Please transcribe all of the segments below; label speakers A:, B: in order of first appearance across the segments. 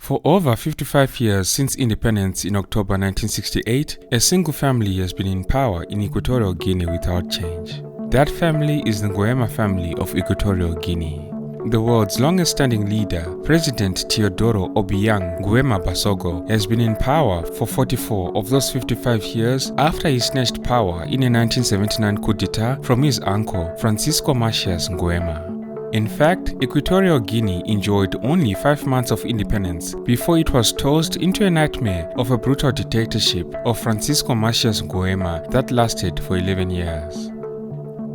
A: For over 55 years since independence in October 1968, a single family has been in power in Equatorial Guinea without change. That family is the Nguema family of Equatorial Guinea. The world's longest-standing leader, President Teodoro Obiang Nguema Basogo, has been in power for 44 of those 55 years after he snatched power in a 1979 coup d'etat from his uncle, Francisco Macias Nguema. In fact, Equatorial Guinea enjoyed only 5 months of independence before it was tossed into a nightmare of a brutal dictatorship of Francisco Macias Nguema that lasted for 11 years.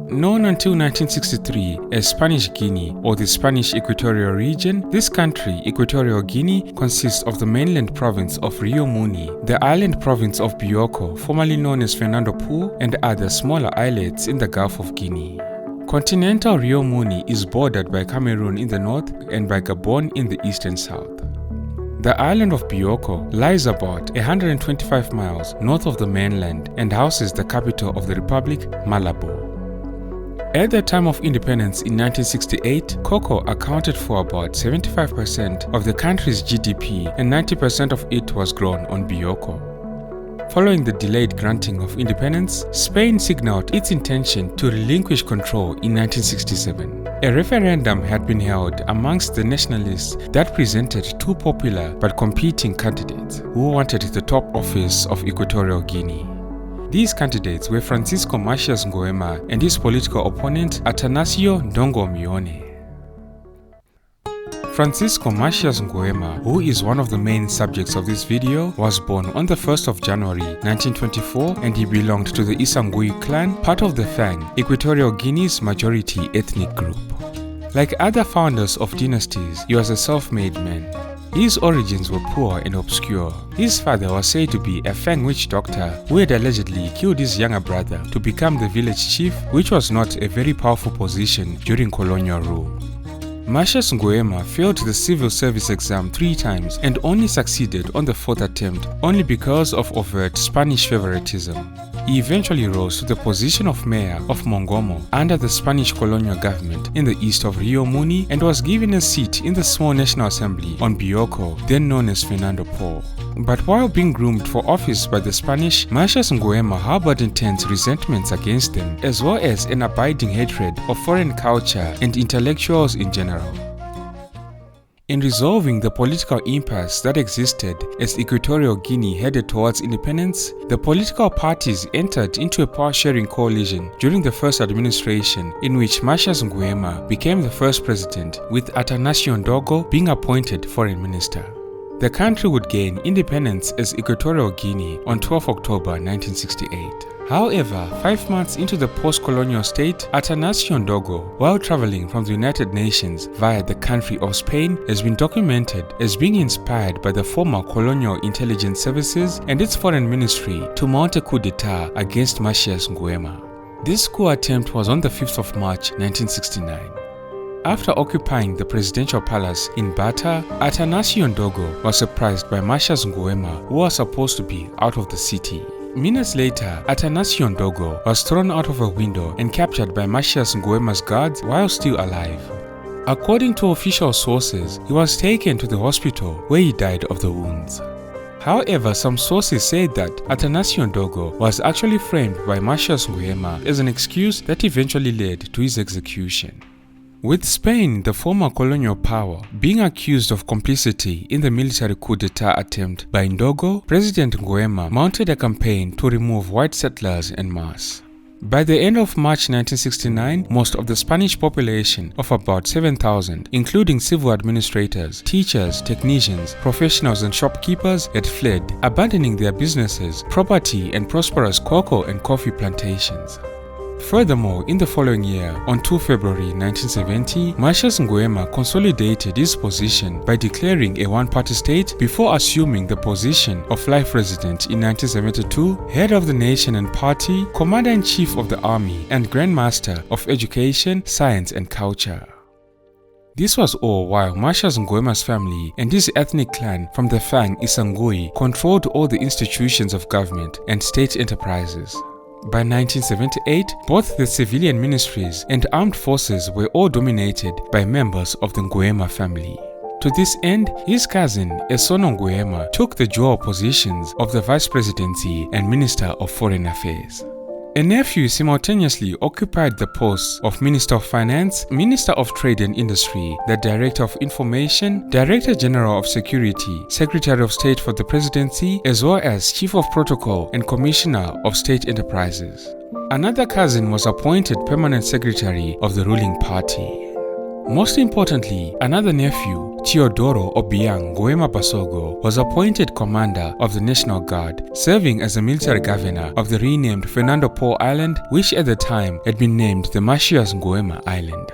A: Known until 1963 as Spanish Guinea or the Spanish Equatorial Region, this country, Equatorial Guinea, consists of the mainland province of Rio Muni, the island province of Bioko, formerly known as Fernando Po, and other smaller islets in the Gulf of Guinea. Continental Rio Muni is bordered by Cameroon in the north and by Gabon in the east and south. The island of Bioko lies about 125 miles north of the mainland and houses the capital of the republic, Malabo. At the time of independence in 1968, cocoa accounted for about 75% of the country's GDP and 90% of it was grown on Bioko. Following the delayed granting of independence, Spain signaled its intention to relinquish control in 1967. A referendum had been held amongst the nationalists that presented two popular but competing candidates who wanted the top office of Equatorial Guinea. These candidates were Francisco Macias Nguema and his political opponent Atanasio Ndongo Mione. Francisco Macias Nguema, who is one of the main subjects of this video, was born on the 1st of January 1924 and he belonged to the Isangui clan, part of the Fang, Equatorial Guinea's majority ethnic group. Like other founders of dynasties, he was a self-made man. His origins were poor and obscure. His father was said to be a Fang witch doctor who had allegedly killed his younger brother to become the village chief, which was not a very powerful position during colonial rule. Macias Nguema failed the civil service exam 3 times and only succeeded on the 4th attempt only because of overt Spanish favoritism. He eventually rose to the position of mayor of Mongomo under the Spanish colonial government in the east of Rio Muni and was given a seat in the small National Assembly on Bioko, then known as Fernando Po. But while being groomed for office by the Spanish, Macias Nguema harbored intense resentments against them, as well as an abiding hatred of foreign culture and intellectuals in general. In resolving the political impasse that existed as Equatorial Guinea headed towards independence, the political parties entered into a power-sharing coalition during the first administration in which Macias Nguema became the first president, with Atanasio Ndongo being appointed foreign minister. The country would gain independence as Equatorial Guinea on 12 October 1968. However, 5 months into the post-colonial state, Atanasio Ndongo, while traveling from the United Nations via the country of Spain, has been documented as being inspired by the former colonial intelligence services and its foreign ministry to mount a coup d'etat against Macias Nguema. This coup attempt was on the 5th of March 1969. After occupying the presidential palace in Bata, Atanasio Ndongo was surprised by Macias Nguema, who was supposed to be out of the city. Minutes later, Atanasio Ndongo was thrown out of a window and captured by Macias Nguema's guards while still alive. According to official sources, he was taken to the hospital where he died of the wounds. However, some sources said that Atanasio Ndongo was actually framed by Macias Nguema as an excuse that eventually led to his execution. With Spain, the former colonial power, being accused of complicity in the military coup d'etat attempt by Ndongo, President Nguema mounted a campaign to remove white settlers en masse. By the end of March 1969, most of the Spanish population of about 7,000, including civil administrators, teachers, technicians, professionals and shopkeepers, had fled, abandoning their businesses, property and prosperous cocoa and coffee plantations. Furthermore, in the following year, on 2 February 1970, Macias Nguema consolidated his position by declaring a one-party state before assuming the position of life resident in 1972, head of the nation and party, commander-in-chief of the army, and Grand Master of education, science and culture. This was all while Macias Nguema's family and his ethnic clan from the Fang Isangui controlled all the institutions of government and state enterprises. By 1978, both the civilian ministries and armed forces were all dominated by members of the Nguema family. To this end, his cousin, Esono Nguema, took the dual positions of the Vice Presidency and Minister of Foreign Affairs. A nephew simultaneously occupied the posts of Minister of Finance, Minister of Trade and Industry, the Director of Information, Director General of Security, Secretary of State for the Presidency, as well as Chief of Protocol and Commissioner of State Enterprises. Another cousin was appointed Permanent Secretary of the ruling party. Most importantly, another nephew, Teodoro Obiang Nguema Basogo, was appointed Commander of the National Guard, serving as the military governor of the renamed Fernando Po Island, which at the time had been named the Macias Nguema Island.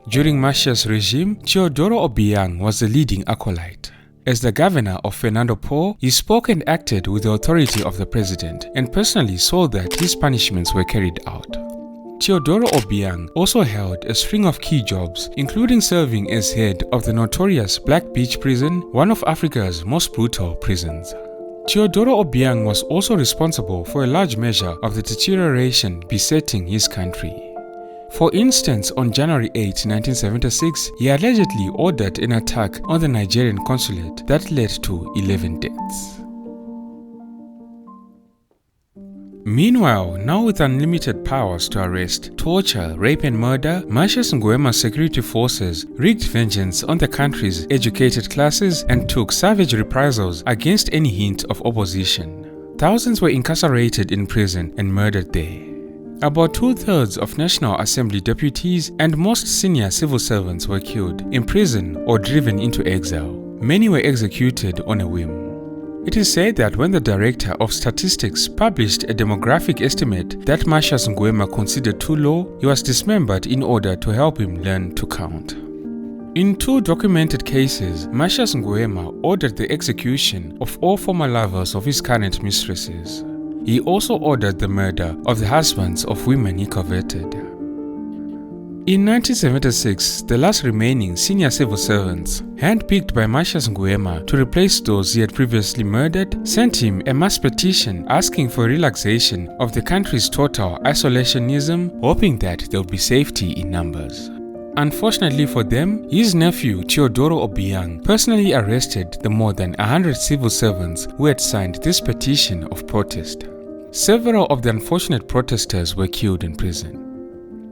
A: During Macias' regime, Teodoro Obiang was the leading acolyte. As the governor of Fernando Po, he spoke and acted with the authority of the president and personally saw that his punishments were carried out. Teodoro Obiang also held a string of key jobs, including serving as head of the notorious Black Beach Prison, one of Africa's most brutal prisons. Teodoro Obiang was also responsible for a large measure of the deterioration besetting his country. For instance, on January 8, 1976, he allegedly ordered an attack on the Nigerian consulate that led to 11 deaths. Meanwhile, now with unlimited powers to arrest, torture, rape and murder, Macias Nguema's security forces wreaked vengeance on the country's educated classes and took savage reprisals against any hint of opposition. Thousands were incarcerated in prison and murdered there. About 2/3 of National Assembly deputies and most senior civil servants were killed, imprisoned or driven into exile. Many were executed on a whim. It is said that when the Director of Statistics published a demographic estimate that Macias Nguema considered too low, he was dismembered in order to help him learn to count. In 2 documented cases, Macias Nguema ordered the execution of all former lovers of his current mistresses. He also ordered the murder of the husbands of women he coveted. In 1976, the last remaining senior civil servants, handpicked by Macias Nguema to replace those he had previously murdered, sent him a mass petition asking for relaxation of the country's total isolationism, hoping that there would be safety in numbers. Unfortunately for them, his nephew Teodoro Obiang personally arrested the more than 100 civil servants who had signed this petition of protest. Several of the unfortunate protesters were killed in prison.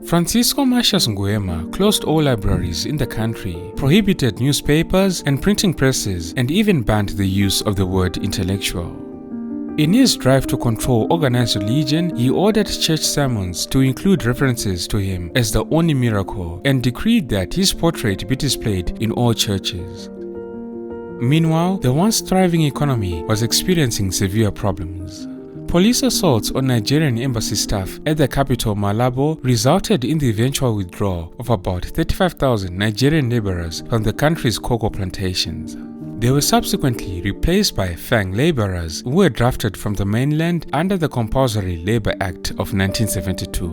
A: Francisco Macias Nguema closed all libraries in the country, prohibited newspapers and printing presses, and even banned the use of the word intellectual. In his drive to control organized religion, he ordered church sermons to include references to him as the only miracle and decreed that his portrait be displayed in all churches. Meanwhile, the once thriving economy was experiencing severe problems. Police assaults on Nigerian embassy staff at the capital Malabo resulted in the eventual withdrawal of about 35,000 Nigerian laborers from the country's cocoa plantations. They were subsequently replaced by Fang laborers who were drafted from the mainland under the Compulsory Labor Act of 1972.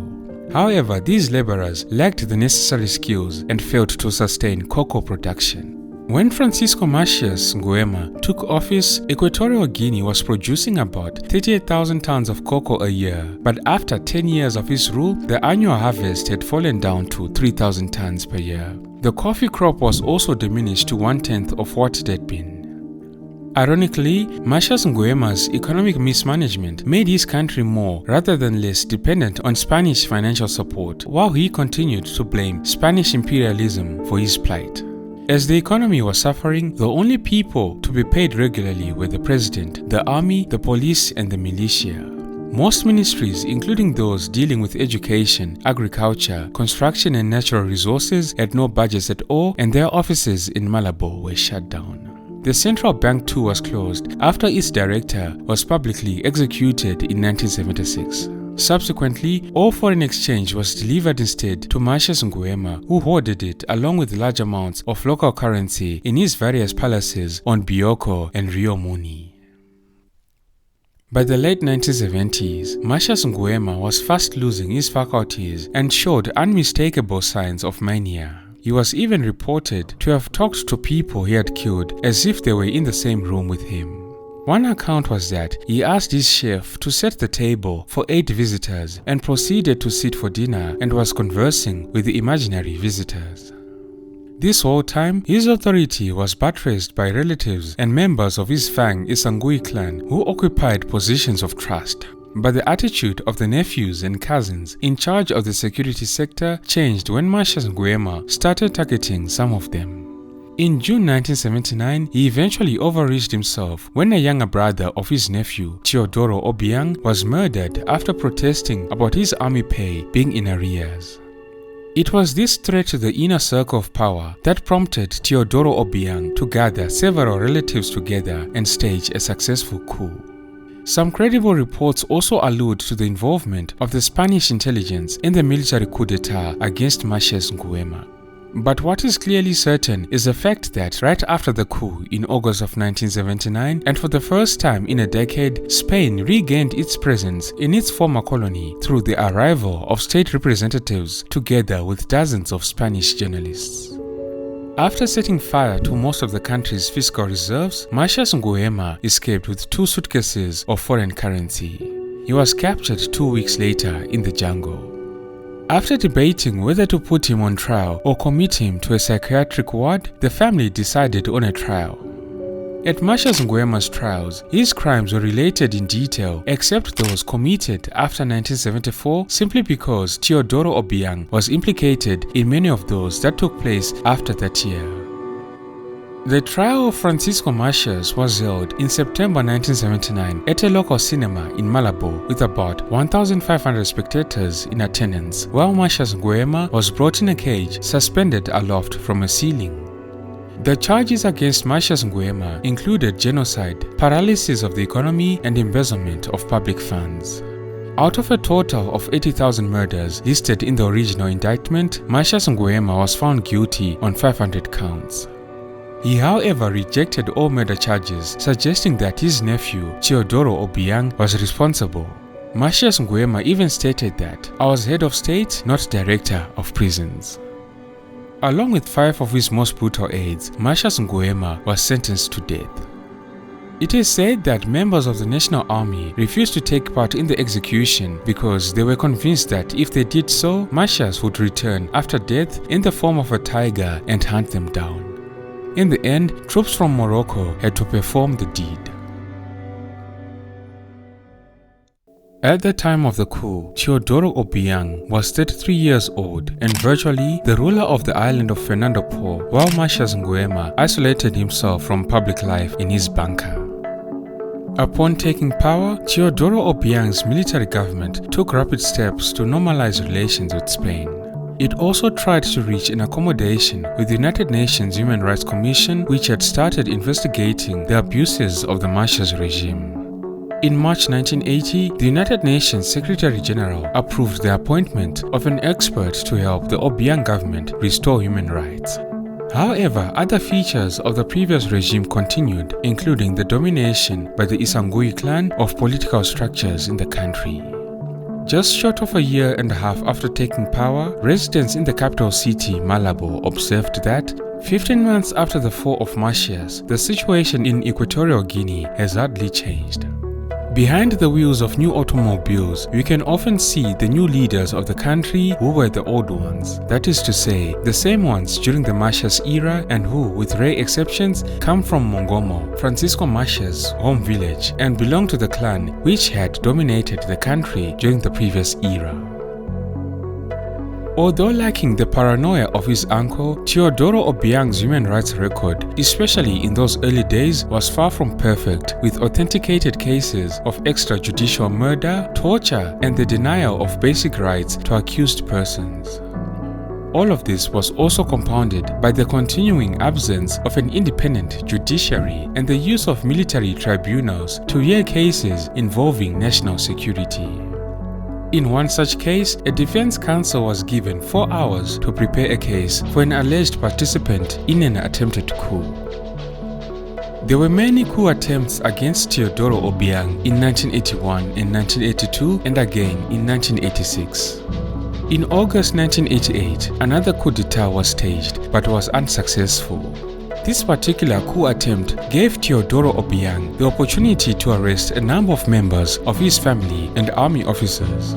A: However, these laborers lacked the necessary skills and failed to sustain cocoa production. When Francisco Macias Nguema took office, Equatorial Guinea was producing about 38,000 tons of cocoa a year, but after 10 years of his rule, the annual harvest had fallen down to 3,000 tons per year. The coffee crop was also diminished to 1/10 of what it had been. Ironically, Macias Nguema's economic mismanagement made his country more rather than less dependent on Spanish financial support, while he continued to blame Spanish imperialism for his plight. As the economy was suffering, the only people to be paid regularly were the president, the army, the police, and the militia. Most ministries, including those dealing with education, agriculture, construction, and natural resources, had no budgets at all, and their offices in Malabo were shut down. The central bank too was closed after its director was publicly executed in 1976. Subsequently, all foreign exchange was delivered instead to Macias Nguema, who hoarded it along with large amounts of local currency in his various palaces on Bioko and Rio Muni. By the late 1970s, Macias Nguema was fast losing his faculties and showed unmistakable signs of mania. He was even reported to have talked to people he had killed as if they were in the same room with him. One account was that he asked his chef to set the table for 8 visitors and proceeded to sit for dinner and was conversing with the imaginary visitors. This whole time, his authority was buttressed by relatives and members of his Fang Isangui clan who occupied positions of trust. But the attitude of the nephews and cousins in charge of the security sector changed when Macias Nguema started targeting some of them. In June 1979, he eventually overreached himself when a younger brother of his nephew, Teodoro Obiang, was murdered after protesting about his army pay being in arrears. It was this threat to the inner circle of power that prompted Teodoro Obiang to gather several relatives together and stage a successful coup. Some credible reports also allude to the involvement of the Spanish intelligence in the military coup d'etat against Macias Nguema. But what is clearly certain is the fact that right after the coup in August of 1979, and for the first time in a decade, Spain regained its presence in its former colony through the arrival of state representatives together with dozens of Spanish journalists. After setting fire to most of the country's fiscal reserves, Macias Nguema escaped with 2 suitcases of foreign currency. He was captured 2 weeks later in the jungle. After debating whether to put him on trial or commit him to a psychiatric ward, the family decided on a trial. At Macias Nguema's trials, his crimes were related in detail except those committed after 1974 simply because Teodoro Obiang was implicated in many of those that took place after that year. The trial of Francisco Macias was held in September 1979 at a local cinema in Malabo with about 1,500 spectators in attendance, while Macias Nguema was brought in a cage suspended aloft from a ceiling. The charges against Macias Nguema included genocide, paralysis of the economy, and embezzlement of public funds. Out of a total of 80,000 murders listed in the original indictment, Macias Nguema was found guilty on 500 counts. He, however, rejected all murder charges, suggesting that his nephew, Teodoro Obiang, was responsible. Macias Nguema even stated that, "I was head of state, not director of prisons." Along with 5 of his most brutal aides, Macias Nguema was sentenced to death. It is said that members of the National Army refused to take part in the execution because they were convinced that if they did so, Macias would return after death in the form of a tiger and hunt them down. In the end, troops from Morocco had to perform the deed. At the time of the coup, Teodoro Obiang was 33 years old and virtually the ruler of the island of Fernando Po, while Macias Nguema isolated himself from public life in his bunker. Upon taking power, Teodoro Obiang's military government took rapid steps to normalize relations with Spain. It also tried to reach an accommodation with the United Nations Human Rights Commission, which had started investigating the abuses of the Macias regime. In March 1980, the United Nations Secretary General approved the appointment of an expert to help the Obiang government restore human rights. However, other features of the previous regime continued, including the domination by the Isangui clan of political structures in the country. Just short of a year and a half after taking power, residents in the capital city, Malabo, observed that 15 months after the fall of Macias, the situation in Equatorial Guinea has hardly changed. Behind the wheels of new automobiles, we can often see the new leaders of the country who were the old ones. That is to say, the same ones during the Macias era and who, with rare exceptions, come from Mongomo, Francisco Macias' home village, and belong to the clan which had dominated the country during the previous era. Although lacking the paranoia of his uncle, Teodoro Obiang's human rights record, especially in those early days, was far from perfect, with authenticated cases of extrajudicial murder, torture, and the denial of basic rights to accused persons. All of this was also compounded by the continuing absence of an independent judiciary and the use of military tribunals to hear cases involving national security. In one such case, a defense counsel was given 4 hours to prepare a case for an alleged participant in an attempted coup. There were many coup attempts against Teodoro Obiang in 1981 and 1982 and again in 1986. In August 1988, another coup d'etat was staged but was unsuccessful. This particular coup attempt gave Teodoro Obiang the opportunity to arrest a number of members of his family and army officers.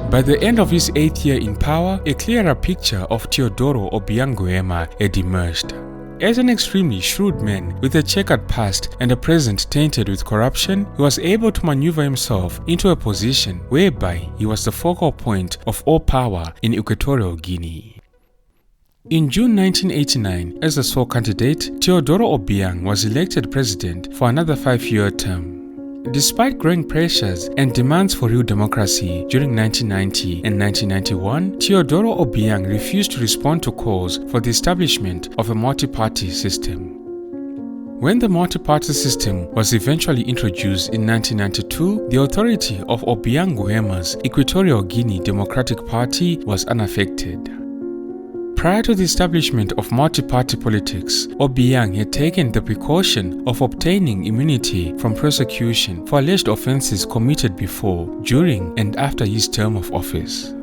A: By the end of his 8th year in power, a clearer picture of Teodoro Obiang Nguema had emerged. As an extremely shrewd man with a checkered past and a present tainted with corruption, he was able to maneuver himself into a position whereby he was the focal point of all power in Equatorial Guinea. In June 1989, as the sole candidate, Teodoro Obiang was elected president for another 5-year term. Despite growing pressures and demands for real democracy during 1990 and 1991, Teodoro Obiang refused to respond to calls for the establishment of a multi-party system. When the multi-party system was eventually introduced in 1992, the authority of Obiang Nguema's Equatorial Guinea Democratic Party was unaffected. Prior to the establishment of multi-party politics, Obiang had taken the precaution of obtaining immunity from prosecution for alleged offenses committed before, during, and after his term of office.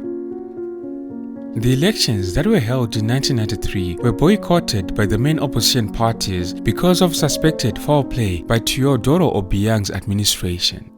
A: The elections that were held in 1993 were boycotted by the main opposition parties because of suspected foul play by Teodoro Obiang's administration.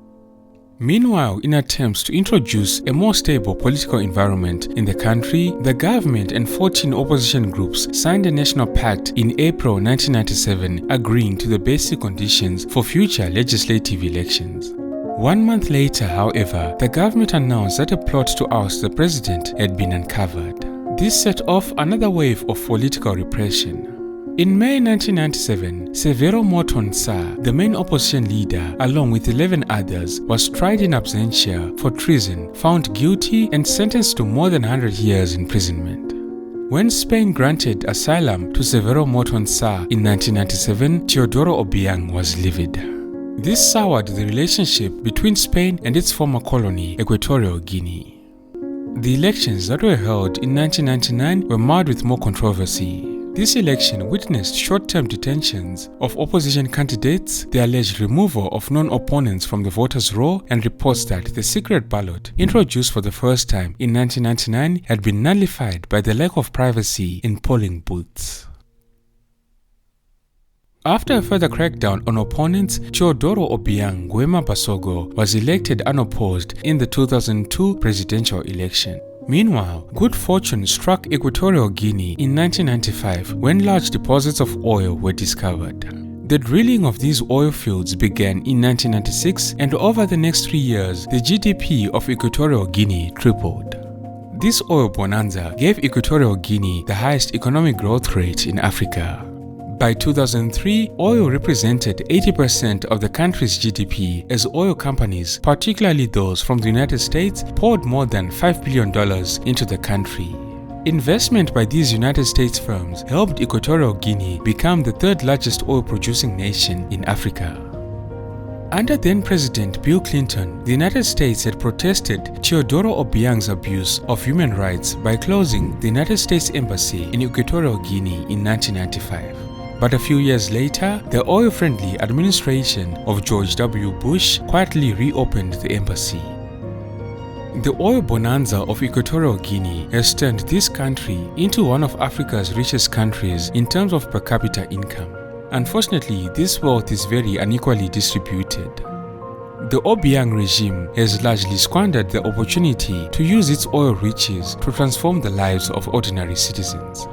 A: Meanwhile, in attempts to introduce a more stable political environment in the country, the government and 14 opposition groups signed a national pact in April 1997 agreeing to the basic conditions for future legislative elections. 1 month later, however, the government announced that a plot to oust the president had been uncovered. This set off another wave of political repression. In May 1997, Severo Motonsa, the main opposition leader, along with 11 others, was tried in absentia for treason, found guilty and sentenced to more than 100 years imprisonment. When Spain granted asylum to Severo Motonsa in 1997, Teodoro Obiang was livid. This soured the relationship between Spain and its former colony, Equatorial Guinea. The elections that were held in 1999 were marred with more controversy. This election witnessed short-term detentions of opposition candidates, the alleged removal of non-opponents from the voters' roll, and reports that the secret ballot, introduced for the first time in 1999, had been nullified by the lack of privacy in polling booths. After a further crackdown on opponents, Teodoro Obiang Nguema Basogo was elected unopposed in the 2002 presidential election. Meanwhile, good fortune struck Equatorial Guinea in 1995 when large deposits of oil were discovered. The drilling of these oil fields began in 1996, and over the next 3 years, the GDP of Equatorial Guinea tripled. This oil bonanza gave Equatorial Guinea the highest economic growth rate in Africa. By 2003, oil represented 80% of the country's GDP as oil companies, particularly those from the United States, poured more than $5 billion into the country. Investment by these United States firms helped Equatorial Guinea become the third largest oil-producing nation in Africa. Under then-President Bill Clinton, the United States had protested Teodoro Obiang's abuse of human rights by closing the United States Embassy in Equatorial Guinea in 1995. But a few years later, the oil-friendly administration of George W. Bush quietly reopened the embassy. The oil bonanza of Equatorial Guinea has turned this country into one of Africa's richest countries in terms of per capita income. Unfortunately, this wealth is very unequally distributed. The Obiang regime has largely squandered the opportunity to use its oil riches to transform the lives of ordinary citizens.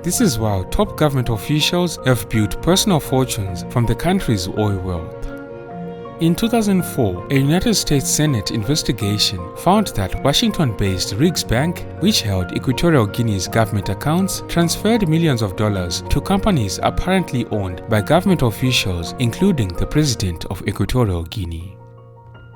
A: This is why top government officials have built personal fortunes from the country's oil wealth. In 2004, a United States Senate investigation found that Washington-based Riggs Bank, which held Equatorial Guinea's government accounts, transferred millions of dollars to companies apparently owned by government officials, including the president of Equatorial Guinea.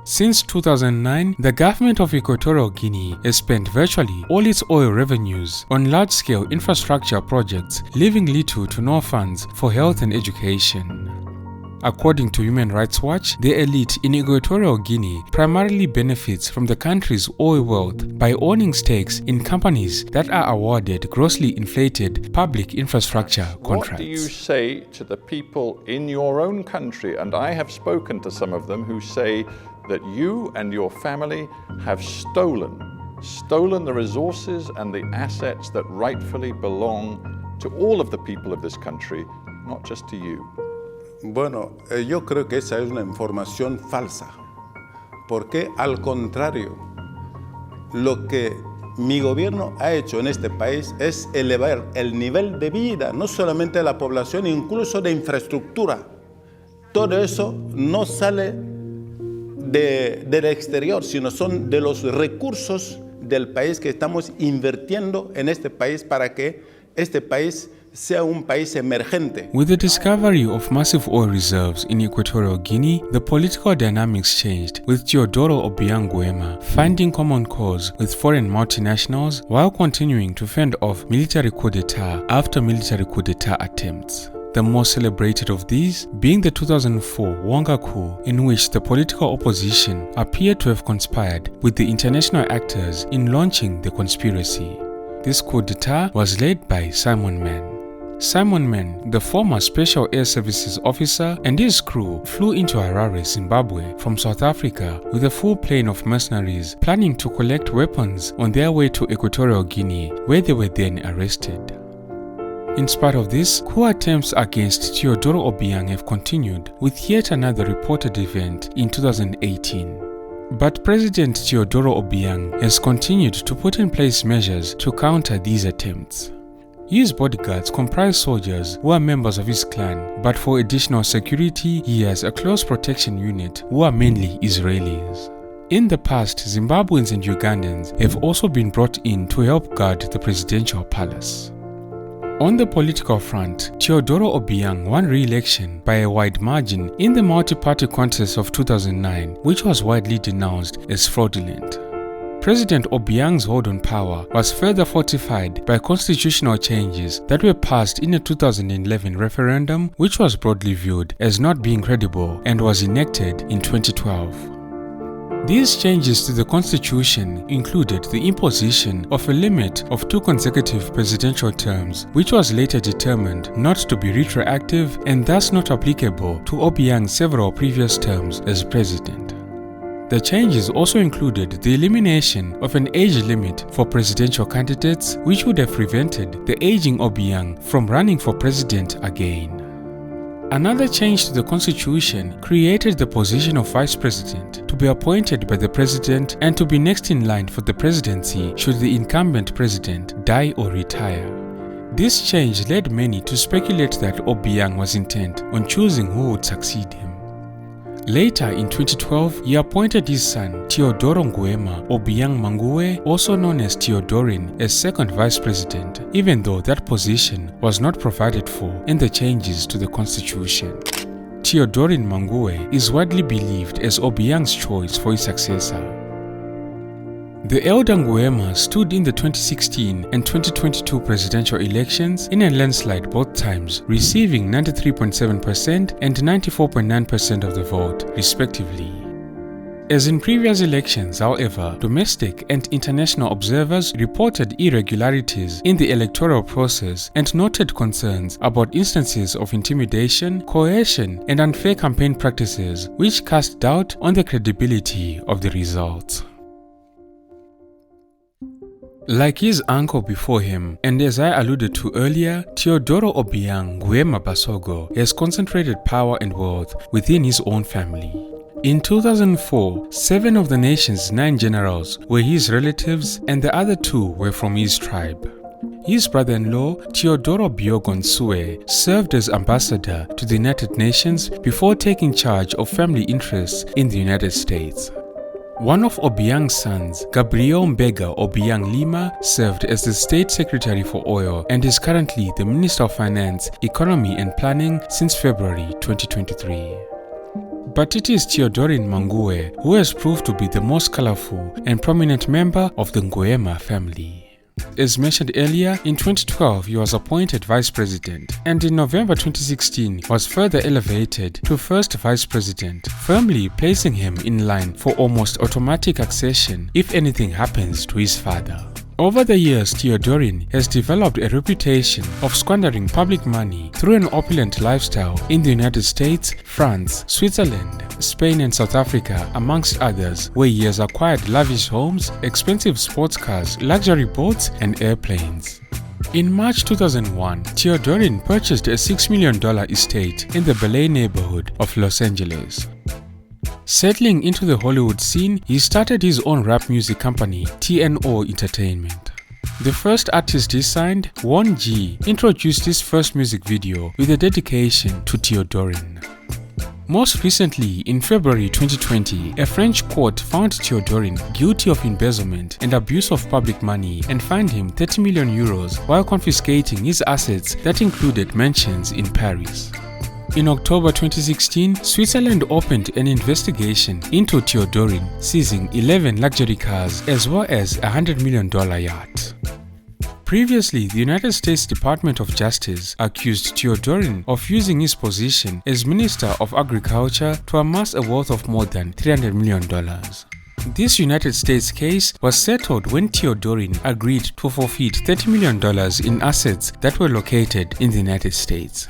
A: Since 2009, the government of Equatorial Guinea has spent virtually all its oil revenues on large-scale infrastructure projects, leaving little to no funds for health and education. According to Human Rights Watch, the elite in Equatorial Guinea primarily benefits from the country's oil wealth by owning stakes in companies that are awarded grossly inflated public infrastructure contracts.
B: What do you say to the people in your own country, and I have spoken to some of them, who say that you and your family have stolen the resources and the assets that rightfully belong to all of the people of this country, not just to you?
C: Bueno, yo creo que esa es una información falsa, porque al contrario, lo que mi gobierno ha hecho en este país es elevar el nivel de vida, no solamente de la población, incluso de infraestructura. Todo eso no sale del exterior, sino son de los recursos del país que estamos invirtiendo en este país para que este país sea un país emergente.
A: With the discovery of massive oil reserves in Equatorial Guinea, the political dynamics changed, with Teodoro Obiang Nguema finding common cause with foreign multinationals while continuing to fend off military coup d'etat after military coup d'etat attempts. The most celebrated of these being the 2004 Wonga coup, in which the political opposition appeared to have conspired with the international actors in launching the conspiracy. This coup d'etat was led by Simon Mann. Simon Mann, the former Special Air Services officer, and his crew flew into Harare, Zimbabwe from South Africa with a full plane of mercenaries planning to collect weapons on their way to Equatorial Guinea, where they were then arrested. In spite of this, coup attempts against Teodoro Obiang have continued, with yet another reported event in 2018. But President Teodoro Obiang has continued to put in place measures to counter these attempts. His bodyguards comprise soldiers who are members of his clan, but for additional security, he has a close protection unit who are mainly Israelis. In the past, Zimbabweans and Ugandans have also been brought in to help guard the presidential palace. On the political front, Teodoro Obiang won re-election by a wide margin in the multi-party contest of 2009, which was widely denounced as fraudulent. President Obiang's hold on power was further fortified by constitutional changes that were passed in a 2011 referendum, which was broadly viewed as not being credible and was enacted in 2012. These changes to the constitution included the imposition of a limit of 2 consecutive presidential terms, which was later determined not to be retroactive and thus not applicable to Obiang's several previous terms as president. The changes also included the elimination of an age limit for presidential candidates, which would have prevented the aging Obiang from running for president again. Another change to the constitution created the position of vice president to be appointed by the president and to be next in line for the presidency should the incumbent president die or retire. This change led many to speculate that Obiang was intent on choosing who would succeed him. Later in 2012, he appointed his son Teodoro Nguema Obiang Mangue, also known as Teodorin, as second vice president, even though that position was not provided for in the changes to the constitution. Teodorin Mangue is widely believed as Obiang's choice for his successor. The elder Nguema stood in the 2016 and 2022 presidential elections in a landslide both times, receiving 93.7% and 94.9% of the vote, respectively. As in previous elections, however, domestic and international observers reported irregularities in the electoral process and noted concerns about instances of intimidation, coercion, and unfair campaign practices, which cast doubt on the credibility of the results. Like his uncle before him, and as I alluded to earlier, Teodoro Obiang Nguema Basogo has concentrated power and wealth within his own family. In 2004, 7 of the nation's 9 generals were his relatives and the other 2 were from his tribe. His brother-in-law, Teodoro Biogon Sue, served as ambassador to the United Nations before taking charge of family interests in the United States. One of Obiang's sons, Gabriel Mbega Obiang Lima, served as the State Secretary for Oil and is currently the Minister of Finance, Economy and Planning since February 2023. But it is Teodorin Mangue who has proved to be the most colorful and prominent member of the Nguema family. As mentioned earlier, in 2012 he was appointed Vice President, and in November 2016 was further elevated to First Vice President, firmly placing him in line for almost automatic accession if anything happens to his father. Over the years, Teodorin has developed a reputation of squandering public money through an opulent lifestyle in the United States, France, Switzerland, Spain and South Africa, amongst others, where he has acquired lavish homes, expensive sports cars, luxury boats and airplanes. In March 2001, Teodorin purchased a $6 million estate in the Bel Air neighborhood of Los Angeles. Settling into the Hollywood scene, he started his own rap music company, TNO Entertainment. The first artist he signed, Warren G, introduced his first music video with a dedication to Teodoro. Most recently, in February 2020, a French court found Teodoro guilty of embezzlement and abuse of public money and fined him 30 million euros while confiscating his assets that included mansions in Paris. In October 2016, Switzerland opened an investigation into Teodoro, seizing 11 luxury cars as well as a $100 million yacht. Previously, the United States Department of Justice accused Teodoro of using his position as Minister of Agriculture to amass a wealth of more than $300 million. This United States case was settled when Teodoro agreed to forfeit $30 million in assets that were located in the United States.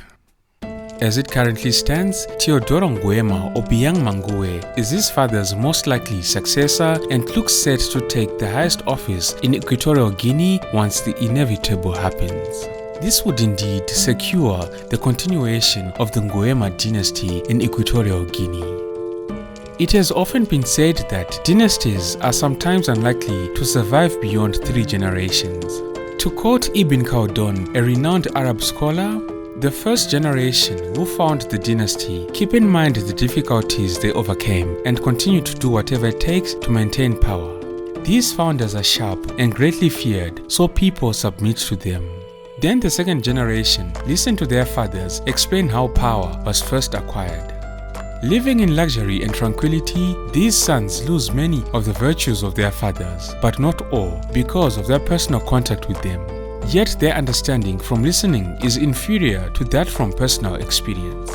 A: As it currently stands, Teodoro Nguema Obiang is his father's most likely successor and looks set to take the highest office in Equatorial Guinea once the inevitable happens. This would indeed secure the continuation of the Nguema dynasty in Equatorial Guinea. It has often been said that dynasties are sometimes unlikely to survive beyond 3 generations. To quote Ibn Khaldun, a renowned Arab scholar, "The first generation who found the dynasty keep in mind the difficulties they overcame and continue to do whatever it takes to maintain power. These founders are sharp and greatly feared, so people submit to them." Then the second generation listen to their fathers explain how power was first acquired. Living in luxury and tranquility, these sons lose many of the virtues of their fathers, but not all, because of their personal contact with them. Yet their understanding from listening is inferior to that from personal experience.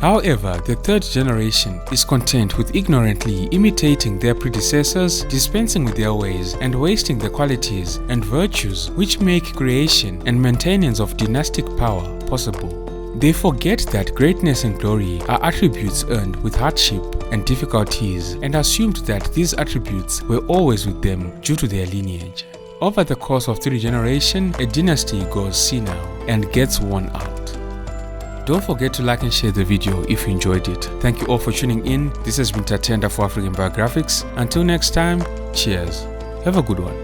A: However, the third generation is content with ignorantly imitating their predecessors, dispensing with their ways, and wasting the qualities and virtues which make creation and maintenance of dynastic power possible. They forget that greatness and glory are attributes earned with hardship and difficulties, and assumed that these attributes were always with them due to their lineage. Over the course of 3 generations, a dynasty goes senile and gets worn out. Don't forget to like and share the video if you enjoyed it. Thank you all for tuning in. This has been Tatenda for African Biographics. Until next time, cheers. Have a good one.